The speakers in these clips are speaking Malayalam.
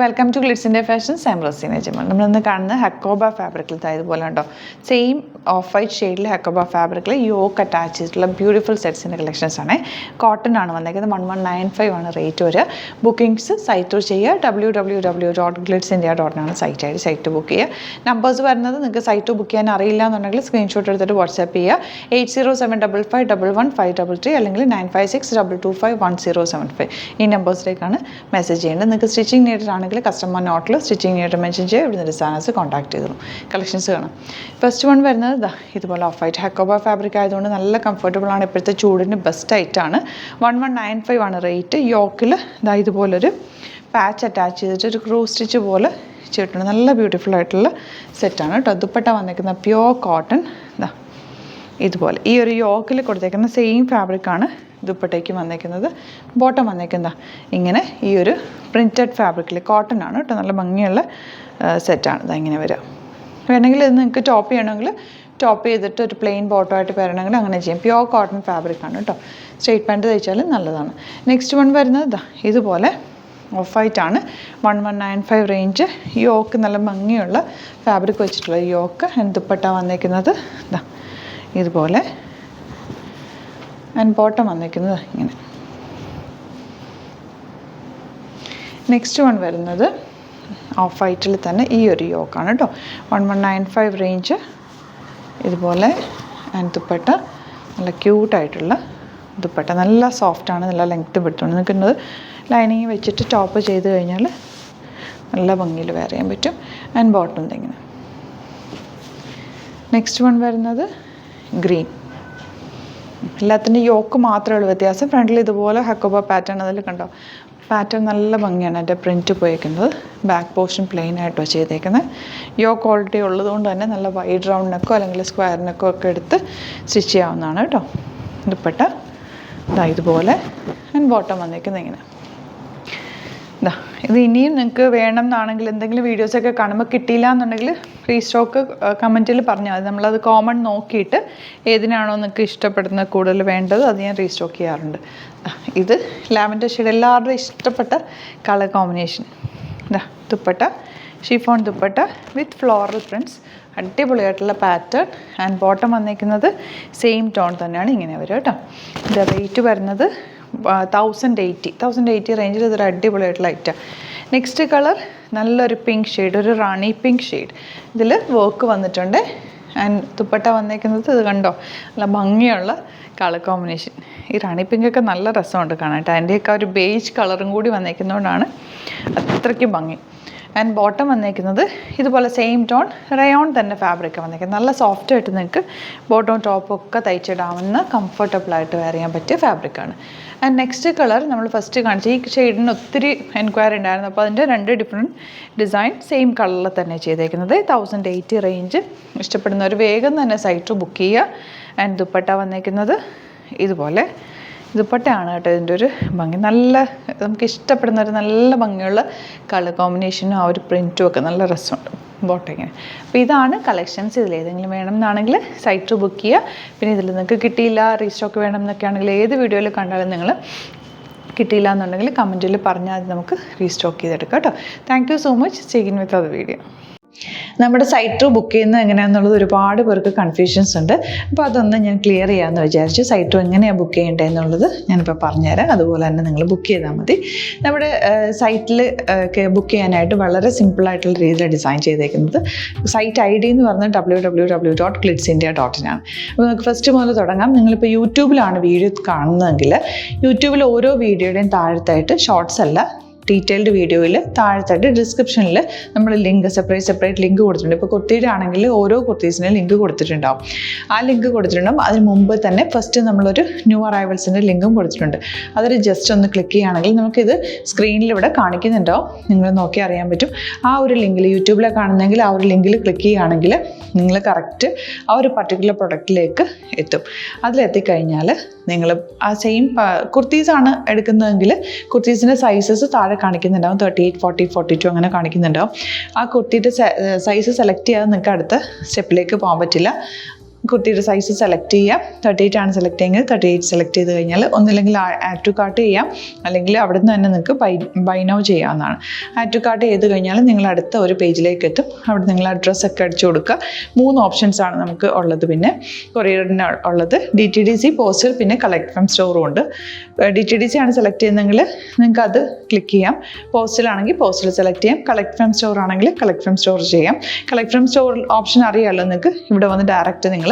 Welcome to glitz India fashions. I am Raseena Jamal. നമ്മളിന്ന് കാണുന്നത് ഹക്കോബ ഫാബ്രിക്കിൽ ഇതുപോലെ ഉണ്ടോ, സെയിം ഓഫ് വൈറ്റ് ഷെയ്ഡിൽ ഹക്കോബ ഫാബ്രിക്കിൽ യോക്ക് അറ്റാച്ച് ചെയ്തിട്ടുള്ള ബ്യൂട്ടിഫുൾ സെറ്റ്സിൻ്റെ കളക്ഷൻസ് ആണ്. കോട്ടൺ ആണ് വന്നേക്കുന്നത്. 1195 ആണ് റേറ്റ് വരിക. ബുക്കിംഗ്സ് സൈറ്റ് ത്രൂ ചെയ്യുക. www.glitzindia.in ആണ് സൈറ്റ് ബുക്ക് ചെയ്യുക. നമ്പേഴ്സ് വരുന്നത് നിങ്ങൾക്ക് സൈറ്റ് ബുക്ക് ചെയ്യാൻ അറിയില്ല എന്നുണ്ടെങ്കിൽ സ്ക്രീൻഷോട്ട് എടുത്തിട്ട് വാട്സാപ്പ് ചെയ്യുക. 8075551533 അല്ലെങ്കിൽ 9562251075 ഈ നമ്പേഴ്സിലേക്കാണ് മെസ്സേജ് ചെയ്യേണ്ടത്. നിങ്ങൾക്ക് സ്റ്റിച്ചിങ് നീഡഡ് ആണെങ്കിൽ കസ്റ്റമർ നോട്ടിൽ സ്റ്റിച്ചിങ് നീഡ് മെൻഷൻ ചെയ്യുക. ഇവിടുന്ന് ഡിസൈനേഴ്സ് കോൺടാക്ട് ചെയ്തു കളക്ഷൻസ് കാണാം. ഫസ്റ്റ് വൺ വരുന്നത് ഇതുപോലെ ഓഫ് വൈറ്റ് ഹക്കോബ ഫാബ്രിക് ആയതുകൊണ്ട് നല്ല കംഫർട്ടബിൾ ആണ്. ഇപ്പോഴത്തെ ചൂടിന് ബെസ്റ്റ് ആയിട്ടാണ്. 1195 ആണ് റേറ്റ്. യോക്കിൽ ഇതുപോലൊരു പാച്ച് അറ്റാച്ച് ചെയ്തിട്ട് ഒരു ക്രൂ സ്റ്റിച്ച് പോലെ ചെയ്തിട്ടുണ്ട്. നല്ല ബ്യൂട്ടിഫുൾ ആയിട്ടുള്ള സെറ്റാണ് കേട്ടോ. ദുപ്പട്ട വന്നേക്കുന്ന പ്യോർ കോട്ടൺ ഇതുപോലെ ഈ ഒരു യോക്കിൽ കൊടുത്തേക്കുന്ന സെയിം ഫാബ്രിക്കാണ് ദുപ്പട്ടയ്ക്ക് വന്നേക്കുന്നത്. ബോട്ടം വന്നേക്കുന്നത് ഇങ്ങനെ ഈ ഒരു പ്രിൻറ്റഡ് ഫാബ്രിക്കിൽ കോട്ടൺ ആണ് കേട്ടോ. നല്ല ഭംഗിയുള്ള സെറ്റാണ് ഇങ്ങനെ വരിക. വേണമെങ്കിൽ ഇത് നിങ്ങൾക്ക് ടോപ്പ് ചെയ്യണമെങ്കിൽ ടോപ്പ് ചെയ്തിട്ട് ഒരു പ്ലെയിൻ ബോട്ടം ആയിട്ട് വരണമെങ്കിൽ അങ്ങനെ ചെയ്യാം. പ്യോർ കോട്ടൺ ഫാബ്രിക്കാണ് കേട്ടോ. സ്ട്രെയിറ്റ് പാൻറ്റ് തയ്ച്ചാലും നല്ലതാണ്. നെക്സ്റ്റ് വൺ വരുന്നത് ഇതുപോലെ ഓഫ് വൈറ്റ് ആണ്. 1195 റേഞ്ച്. യോക്ക് നല്ല ഭംഗിയുള്ള ഫാബ്രിക് വെച്ചിട്ടുള്ള യോക്ക്. ദുപ്പട്ട വന്നേക്കുന്നത് ഇതുപോലെ. ആൻഡ് ബോട്ടം വന്നേക്കുന്നത് ഇങ്ങനെ. നെക്സ്റ്റ് വൺ വരുന്നത് ഓഫ് വൈറ്റിൽ തന്നെ ഈ ഒരു യോക്കാണ് കേട്ടോ. 1195 റേഞ്ച് ഇതുപോലെ. ആൻഡ് ദുപ്പട്ട നല്ല ക്യൂട്ടായിട്ടുള്ള ദുപ്പട്ട. നല്ല സോഫ്റ്റാണ്, നല്ല ലെങ്ത്ത് പെടുത്തുണ്ട്. നിൽക്കുന്നത് ലൈനിങ് വെച്ചിട്ട് ടോപ്പ് ചെയ്ത് കഴിഞ്ഞാൽ നല്ല ഭംഗിയിൽ വെയർ ചെയ്യാൻ പറ്റും. ആൻഡ് ബോട്ടം ഇങ്ങനെ. നെക്സ്റ്റ് വൺ വരുന്നത് ഗ്രീൻ. എല്ലാത്തിൻ്റെ യോക്ക് മാത്രമേ ഉള്ളൂ വ്യത്യാസം. ഫ്രണ്ടിൽ ഇതുപോലെ ഹക്കോബ പാറ്റേൺ അതിൽ കണ്ടോ. പാറ്റേൺ നല്ല ഭംഗിയാണ്. എൻ്റെ പ്രിൻറ്റ് പോയേക്കുന്നത്. ബാക്ക് പോർഷൻ പ്ലെയിൻ ആയിട്ടോ ചെയ്തേക്കുന്നത്. യോക്ക് ക്വാളിറ്റി ഉള്ളതുകൊണ്ട് തന്നെ നല്ല വൈഡ് റൗണ്ട് നെക്കോ അല്ലെങ്കിൽ സ്ക്വയർ നെക്കോ ഒക്കെ എടുത്ത് സ്റ്റിച്ച് ചെയ്യാവുന്നതാണ് കേട്ടോ. ദുപ്പട്ട ഇതുപോലെ. ആൻഡ് ബോട്ടം വന്നേക്കുന്നത് ഇങ്ങനെ. ഇത് ഇനിയും നിങ്ങൾക്ക് വേണം എന്നാണെങ്കിൽ എന്തെങ്കിലും വീഡിയോസൊക്കെ കാണുമ്പോൾ കിട്ടിയില്ല എന്നുണ്ടെങ്കിൽ റീസ്റ്റോക്ക് കമൻറ്റിൽ പറഞ്ഞാൽ മതി. നമ്മളത് കോമൺ നോക്കിയിട്ട് ഏതിനാണോ നിങ്ങൾക്ക് ഇഷ്ടപ്പെടുന്നത് കൂടുതൽ വേണ്ടത് അത് ഞാൻ റീസ്റ്റോക്ക് ചെയ്യാറുണ്ട്. ഇത് ലാവൻഡർ ഷെയ്ഡ് എല്ലാവരുടെയും ഇഷ്ടപ്പെട്ട colour combination. Dupatta chiffon dupatta വിത്ത് ഫ്ലോറൽ പ്രിൻറ്റ്സ്. അടിപൊളിയായിട്ടുള്ള പാറ്റേൺ. ആൻഡ് ബോട്ടം വന്നേക്കുന്നത് സെയിം ടോൺ തന്നെയാണ് ഇങ്ങനെ വരും കേട്ടോ. ഇത് റേറ്റ് വരുന്നത് 1080 റേഞ്ചിൽ. ഇതൊരു അടിപൊളിയായിട്ടുള്ള ഐറ്റം. നെക്സ്റ്റ് കളർ നല്ലൊരു പിങ്ക് ഷെയ്ഡ്, ഒരു റാണി പിങ്ക് ഷെയ്ഡ്. ഇതിൽ വർക്ക് വന്നിട്ടുണ്ട്. ആൻഡ് ദുപ്പട്ട വന്നേക്കുന്നത് ഇത് കണ്ടോ, നല്ല ഭംഗിയുള്ള കളർ കോമ്പിനേഷൻ. ഈ റാണി പിങ്കൊക്കെ നല്ല രസമുണ്ട് കാണാനായിട്ട്. അതിൻ്റെയൊക്കെ ഒരു ബേജ് കളറും കൂടി വന്നേക്കുന്നതുകൊണ്ടാണ് അത്രയ്ക്ക് ഭംഗി. ആൻഡ് ബോട്ടം വന്നേക്കുന്നത് ഇതുപോലെ സെയിം ടോൺ റയോൺ തന്നെ ഫാബ്രിക് വന്നേക്കുന്നത്. നല്ല സോഫ്റ്റായിട്ട് നിങ്ങൾക്ക് ബോട്ടവും ടോപ്പും ഒക്കെ തയ്ച്ചിടാവുന്ന കംഫർട്ടബിളായിട്ട് വെയർ ചെയ്യാൻ പറ്റിയ ഫാബ്രിക്കാണ്. ആൻഡ് നെക്സ്റ്റ് കളർ നമ്മൾ ഫസ്റ്റ് കാണിച്ച ഈ ഷെയ്ഡിന് ഒത്തിരി എൻക്വയറി ഉണ്ടായിരുന്നു. അപ്പോൾ അതിൻ്റെ 2 ഡിഫറെൻറ്റ് ഡിസൈൻ സെയിം കളറിൽ തന്നെ ചെയ്തേക്കുന്നത്. 1080 റേഞ്ച്. ഇഷ്ടപ്പെടുന്നവർ വേഗം തന്നെ സൈറ്റ് ബുക്ക് ചെയ്യുക. ആൻഡ് ദുപ്പട്ട വന്നേക്കുന്നത് ഇതുപോലെ. ദുപ്പട്ടയാണ് കേട്ടോ ഇതിൻ്റെ ഒരു ഭംഗി. നല്ല നമുക്ക് ഇഷ്ടപ്പെടുന്ന ഒരു നല്ല ഭംഗിയുള്ള കളർ കോമ്പിനേഷനും ആ ഒരു പ്രിൻറ്റും ഒക്കെ നല്ല രസമുണ്ട്. ബോട്ടം ഇങ്ങനെ. അപ്പോൾ ഇതാണ് കളക്ഷൻസ്. ഇതിലേതെങ്കിലും വേണം എന്നാണെങ്കിൽ സൈറ്റ് ബുക്ക് ചെയ്യുക. പിന്നെ ഇതിൽ നിങ്ങൾക്ക് കിട്ടിയില്ല റീസ്റ്റോക്ക് വേണം എന്നൊക്കെ ആണെങ്കിൽ ഏത് വീഡിയോയിൽ കണ്ടാലും നിങ്ങൾ കിട്ടിയില്ല എന്നുണ്ടെങ്കിൽ കമൻറ്റിൽ പറഞ്ഞാൽ അത് നമുക്ക് റീസ്റ്റോക്ക് ചെയ്തെടുക്കാം കേട്ടോ. Thank you so much. Checking with അത് വീഡിയോ. നമ്മുടെ സൈറ്റ് ത്രൂ ബുക്ക് ചെയ്യുന്നത് എങ്ങനെയാണെന്നുള്ളത് ഒരുപാട് പേർക്ക് കൺഫ്യൂഷൻസ് ഉണ്ട്. അപ്പോൾ അതൊന്ന് ഞാൻ ക്ലിയർ ചെയ്യാമെന്ന് വിചാരിച്ചു. സൈറ്റ് ത്രൂ എങ്ങനെയാണ് ബുക്ക് ചെയ്യേണ്ടത് എന്നുള്ളത് ഞാനിപ്പോൾ പറഞ്ഞുതരാം. അതുപോലെ തന്നെ നിങ്ങൾ ബുക്ക് ചെയ്താൽ മതി. നമ്മുടെ സൈറ്റിൽ ബുക്ക് ചെയ്യാനായിട്ട് വളരെ സിമ്പിളായിട്ടുള്ള രീതിയിൽ ഡിസൈൻ ചെയ്തേക്കുന്നത്. സൈറ്റ് ID എന്ന് പറഞ്ഞാൽ www.glitzindia.in ആണ്. അപ്പോൾ നമുക്ക് ഫസ്റ്റ് മുതൽ തുടങ്ങാം. നിങ്ങളിപ്പോൾ യൂട്യൂബിലാണ് വീഡിയോ കാണുന്നതെങ്കിൽ യൂട്യൂബിൽ ഓരോ വീഡിയോയുടെയും താഴത്തായിട്ട് ഷോർട്സ് അല്ല ഡീറ്റെയിൽഡ് വീഡിയോയിൽ താഴത്തായിട്ട് ഡിസ്ക്രിപ്ഷനിൽ നമ്മൾ ലിങ്ക് സെപ്പറേറ്റ് ലിങ്ക് കൊടുത്തിട്ടുണ്ട്. ഇപ്പോൾ കുർത്തിയുടെ ആണെങ്കിൽ ഓരോ കുർത്തീസിനും ലിങ്ക് കൊടുത്തിട്ടുണ്ടാവും. ആ ലിങ്ക് കൊടുത്തിട്ടുണ്ടാവും. അതിന് മുമ്പ് തന്നെ ഫസ്റ്റ് നമ്മളൊരു ന്യൂ അറൈവൽസിൻ്റെ ലിങ്കും കൊടുത്തിട്ടുണ്ട്. അതൊരു ജസ്റ്റ് ഒന്ന് ക്ലിക്ക് ചെയ്യുകയാണെങ്കിൽ നമുക്കിത് സ്ക്രീനിൽ ഇവിടെ കാണിക്കുന്നുണ്ടാവും. നിങ്ങൾ നോക്കി അറിയാൻ പറ്റും. ആ ഒരു ലിങ്കിൽ യൂട്യൂബിലെ കാണുന്നെങ്കിൽ ആ ഒരു ലിങ്കിൽ ക്ലിക്ക് ചെയ്യുകയാണെങ്കിൽ നിങ്ങൾ കറക്റ്റ് ആ ഒരു പർട്ടിക്കുലർ പ്രൊഡക്റ്റിലേക്ക് എത്തും. അതിലെത്തിക്കഴിഞ്ഞാൽ നിങ്ങൾ ആ സെയിം കുർത്തീസാണ് എടുക്കുന്നതെങ്കിൽ കുർത്തീസിൻ്റെ സൈസസ് താഴെ കാണിക്കുന്നുണ്ടാവും. 38, 40, 42 അങ്ങനെ കാണിക്കുന്നുണ്ടാവും. ആ കുർത്തിയുടെ സൈസ് സെലക്ട് ചെയ്യാതെ നിങ്ങൾക്ക് അടുത്ത സ്റ്റെപ്പിലേക്ക് പോകാൻ പറ്റില്ല. കുർത്തിയുടെ സൈസ് സെലക്ട് ചെയ്യാം. 38 ആണ് സെലക്ട് ചെയ്യുന്നത്. 38 സെലക്ട് ചെയ്ത് കഴിഞ്ഞാൽ ഒന്നില്ലെങ്കിൽ ആഡ് ടു കാർട്ട് ചെയ്യാം, അല്ലെങ്കിൽ അവിടെ നിന്ന് തന്നെ നിങ്ങൾക്ക് ബൈ നൗ ചെയ്യാവുന്നതാണ്. ആഡ് ടു കാർട്ട് ചെയ്ത് കഴിഞ്ഞാൽ നിങ്ങൾ അടുത്ത ഒരു പേജിലേക്ക് എത്തും. അവിടെ നിങ്ങൾ അഡ്രസ്സൊക്കെ അടിച്ചു കൊടുക്കുക. 3 ഓപ്ഷൻസാണ് നമുക്ക് ഉള്ളത്. പിന്നെ കൊറിയറിന് ഉള്ളത് DTDC, പോസ്റ്റൽ, പിന്നെ കളക്ട് ഫ്രം സ്റ്റോറും ഉണ്ട്. DTDC ആണ് സെലക്ട് ചെയ്യുന്നതെങ്കിൽ നിങ്ങൾക്ക് അത് ക്ലിക്ക് ചെയ്യാം. പോസ്റ്റലാണെങ്കിൽ പോസ്റ്റൽ സെലക്ട് ചെയ്യാം. കളക്ട് ഫ്രം സ്റ്റോർ ആണെങ്കിൽ കളക്ട് ഫ്രം സ്റ്റോർ ചെയ്യാം. കളക്ട് ഫ്രം സ്റ്റോർ ഓപ്ഷൻ അറിയാമല്ലോ നിങ്ങൾക്ക്. ഇവിടെ വന്ന് ഡയറക്റ്റ് നിങ്ങൾ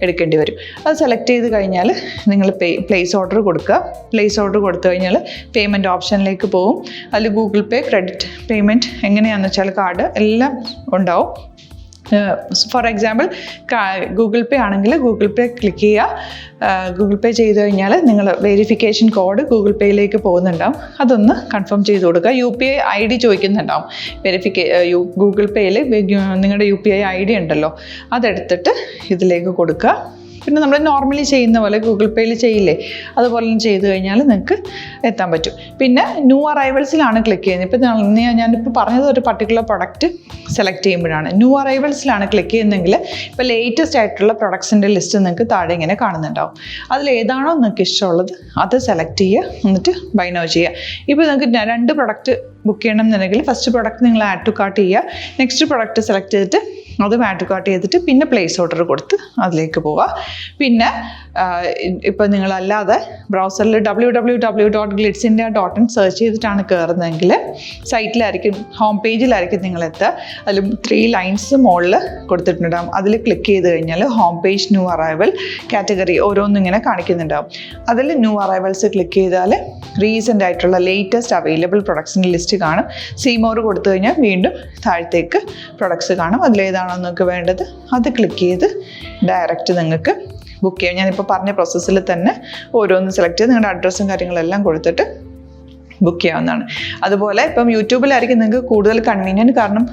എടുക്കേണ്ടി വരും. അത് സെലക്ട് ചെയ്ത് കഴിഞ്ഞാൽ നിങ്ങൾ പ്ലേസ് ഓർഡർ കൊടുക്കുക. പ്ലേസ് ഓർഡർ കൊടുത്തു കഴിഞ്ഞാൽ പേയ്മെൻറ്റ് ഓപ്ഷനിലേക്ക് പോകും. അതിൽ ഗൂഗിൾ പേ, ക്രെഡിറ്റ് പേയ്മെൻറ്റ് എങ്ങനെയാണെന്ന് വെച്ചാൽ കാർഡ് എല്ലാം ഉണ്ടാവും. ഫോർ എക്സാമ്പിൾ ഗൂഗിൾ പേ ആണെങ്കിൽ ഗൂഗിൾ പേ ക്ലിക്ക് ചെയ്യുക. ഗൂഗിൾ പേ ചെയ്ത് കഴിഞ്ഞാൽ നിങ്ങൾ വെരിഫിക്കേഷൻ കോഡ് ഗൂഗിൾ പേയിലേക്ക് പോകുന്നുണ്ടാവും. അതൊന്ന് കൺഫേം ചെയ്ത് കൊടുക്കുക. UPI ID ചോദിക്കുന്നുണ്ടാവും. ഗൂഗിൾ പേയിൽ നിങ്ങളുടെ UPI ID ഉണ്ടല്ലോ, അതെടുത്തിട്ട് ഇതിലേക്ക് കൊടുക്കുക. പിന്നെ നമ്മൾ നോർമലി ചെയ്യുന്ന പോലെ ഗൂഗിൾ പേയിൽ ചെയ്യില്ലേ, അതുപോലെ ചെയ്ത് കഴിഞ്ഞാൽ നിങ്ങൾക്ക് എത്താൻ പറ്റും. പിന്നെ ന്യൂ അറൈവൽസിലാണ് ക്ലിക്ക് ചെയ്യുന്നത്. ഇപ്പോൾ ഞാനിപ്പോൾ പറഞ്ഞത് ഒരു പർട്ടിക്കുലർ പ്രൊഡക്റ്റ് സെലക്ട് ചെയ്യുമ്പോഴാണ്. ന്യൂ അറൈവൽസിലാണ് ക്ലിക്ക് ചെയ്യുന്നതെങ്കിൽ ഇപ്പോൾ ലേറ്റസ്റ്റ് ആയിട്ടുള്ള പ്രൊഡക്ട്സിൻ്റെ ലിസ്റ്റ് നിങ്ങൾക്ക് താഴെ ഇങ്ങനെ കാണുന്നുണ്ടാവും. അതിലേതാണോ നിങ്ങൾക്ക് ഇഷ്ടമുള്ളത് അത് സെലക്ട് ചെയ്യുക, എന്നിട്ട് ബൈ നൗ ചെയ്യുക. ഇപ്പോൾ നിങ്ങൾക്ക് 2 പ്രൊഡക്റ്റ് ബുക്ക് ചെയ്യണം എന്നുണ്ടെങ്കിൽ ഫസ്റ്റ് പ്രൊഡക്റ്റ് നിങ്ങൾ ആഡ് ടു കാർട്ട് ചെയ്യുക. നെക്സ്റ്റ് പ്രൊഡക്റ്റ് സെലക്ട് ചെയ്തിട്ട് അതും ആഡ് ടു കാർട്ട് ചെയ്തിട്ട് പിന്നെ പ്ലേസ് ഓർഡർ കൊടുത്ത് അതിലേക്ക് പോവുക. പിന്നെ ഇപ്പോൾ നിങ്ങളല്ലാതെ ബ്രൗസറിൽ www.glitzindia.in സെർച്ച് ചെയ്തിട്ടാണ് കയറുന്നതെങ്കിൽ സൈറ്റിലായിരിക്കും, ഹോം പേജിലായിരിക്കും നിങ്ങളെത്തുക. അതിൽ 3 ലൈൻസ് മുകളിൽ കൊടുത്തിട്ടുണ്ടാകും. അതിൽ ക്ലിക്ക് ചെയ്ത് കഴിഞ്ഞാൽ home page, new arrival, category ഓരോന്നും ഇങ്ങനെ കാണിക്കുന്നുണ്ടാകും. അതിൽ ന്യൂ അറൈവൽസ് ക്ലിക്ക് ചെയ്താൽ റീസെൻ്റ് ആയിട്ടുള്ള ലേറ്റസ്റ്റ് അവൈലബിൾ പ്രൊഡക്ട്സിൻ്റെ ലിസ്റ്റ് കാണും. സീമോർ കൊടുത്തു കഴിഞ്ഞാൽ വീണ്ടും താഴത്തേക്ക് പ്രൊഡക്ട്സ് കാണും. അതിലേതാണോ നിങ്ങൾക്ക് വേണ്ടത് അത് ക്ലിക്ക് ചെയ്ത് ഡയറക്റ്റ് നിങ്ങൾക്ക് ബുക്ക് ചെയ്യാം. ഞാനിപ്പോൾ പറഞ്ഞ പ്രോസസ്സിൽ തന്നെ ഓരോന്ന് സെലക്ട് ചെയ്ത് നിങ്ങളുടെ അഡ്രസ്സും കാര്യങ്ങളെല്ലാം കൊടുത്തിട്ട് ബുക്ക് ചെയ്യാവുന്നതാണ്. അതുപോലെ ഇപ്പം യൂട്യൂബിലായിരിക്കും നിങ്ങൾക്ക് കൂടുതൽ കൺവീനിയൻറ്റ്, കാരണം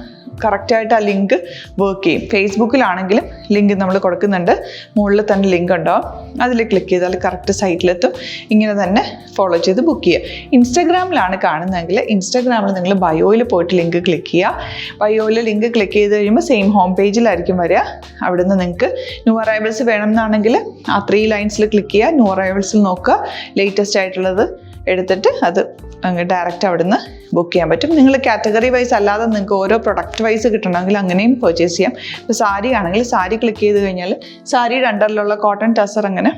കറക്റ്റായിട്ട് ആ ലിങ്ക് വർക്ക് ചെയ്യും. ഫേസ്ബുക്കിലാണെങ്കിലും ലിങ്ക് നമ്മൾ കൊടുക്കുന്നുണ്ട്, മുകളിൽ തന്നെ ലിങ്ക് ഉണ്ടാവും. അതിൽ ക്ലിക്ക് ചെയ്താൽ കറക്റ്റ് സൈറ്റിലെത്തും. ഇങ്ങനെ തന്നെ ഫോളോ ചെയ്ത് ബുക്ക് ചെയ്യുക. ഇൻസ്റ്റാഗ്രാമിലാണ് കാണുന്നതെങ്കിൽ ഇൻസ്റ്റാഗ്രാമിൽ നിങ്ങൾ ബയോയിൽ പോയിട്ട് ലിങ്ക് ക്ലിക്ക് ചെയ്യുക. ബയോയിൽ ലിങ്ക് ക്ലിക്ക് ചെയ്ത് കഴിയുമ്പോൾ സെയിം ഹോം പേജിലായിരിക്കും വരിക. അവിടെ നിന്ന് നിങ്ങൾക്ക് ന്യൂ അറൈവൽസ് വേണമെന്നാണെങ്കിൽ ആ 3 ലൈൻസിൽ ക്ലിക്ക് ചെയ്യുക. ന്യൂ അറൈവൽസിൽ നോക്കുക, ലേറ്റസ്റ്റ് ആയിട്ടുള്ളത് എടുത്തിട്ട് അത് അങ്ങ് ഡയറക്റ്റ് അവിടെ നിന്ന് ബുക്ക് ചെയ്യാൻ പറ്റും. നിങ്ങൾ കാറ്റഗറി വൈസ് അല്ലാതെ നിങ്ങൾക്ക് ഓരോ പ്രൊഡക്റ്റ് വൈസ് കിട്ടണമെങ്കിൽ അങ്ങനെയും പർച്ചേസ് ചെയ്യാം. ഇപ്പോൾ സാരി ആണെങ്കിൽ സാരി ക്ലിക്ക് ചെയ്ത് കഴിഞ്ഞാൽ സാരിയുടെ അണ്ടറിലുള്ള കോട്ടൺ ടസർ അങ്ങനെ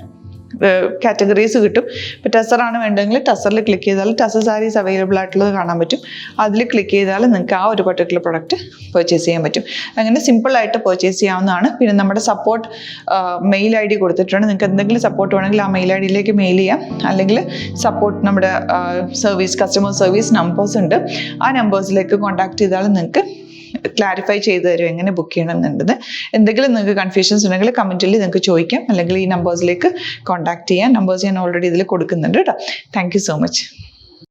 കാറ്റഗറീസ് കിട്ടും. ഇപ്പോൾ ടസറാണ് വേണ്ടതെങ്കിൽ ടസറിൽ ക്ലിക്ക് ചെയ്താൽ ടസർ സാരീസ് അവൈലബിൾ ആയിട്ടുള്ളത് കാണാൻ പറ്റും. അതിൽ ക്ലിക്ക് ചെയ്താൽ നിങ്ങൾക്ക് ആ ഒരു പർട്ടിക്കുലർ പ്രൊഡക്റ്റ് പർച്ചേസ് ചെയ്യാൻ പറ്റും. അങ്ങനെ സിമ്പിളായിട്ട് പർച്ചേസ് ചെയ്യാവുന്നതാണ്. പിന്നെ നമ്മുടെ സപ്പോർട്ട് മെയിൽ ID കൊടുത്തിട്ടുണ്ട്. നിങ്ങൾക്ക് എന്തെങ്കിലും സപ്പോർട്ട് വേണമെങ്കിൽ ആ മെയിൽ IDയിലേക്ക് മെയിൽ ചെയ്യാം. അല്ലെങ്കിൽ സപ്പോർട്ട് നമ്മുടെ കസ്റ്റമർ സർവീസ് നമ്പേഴ്സ് ഉണ്ട്. ആ നമ്പേഴ്സിലേക്ക് കോൺടാക്ട് ചെയ്താൽ നിങ്ങൾക്ക് ക്ലാരിഫൈ ചെയ്ത് തരും എങ്ങനെ ബുക്ക് ചെയ്യണം എന്നുള്ളത്. എന്തെങ്കിലും നിങ്ങൾക്ക് കൺഫ്യൂഷൻസ് ഉണ്ടെങ്കിൽ കമൻറ്റിൽ നിങ്ങൾക്ക് ചോദിക്കാം, അല്ലെങ്കിൽ ഈ നമ്പേഴ്സിലേക്ക് കോൺടാക്ട് ചെയ്യാം. നമ്പേഴ്സ് ഞാൻ ഓൾറെഡി ഇതിൽ കൊടുക്കുന്നുണ്ട് കേട്ടോ. Thank you so much.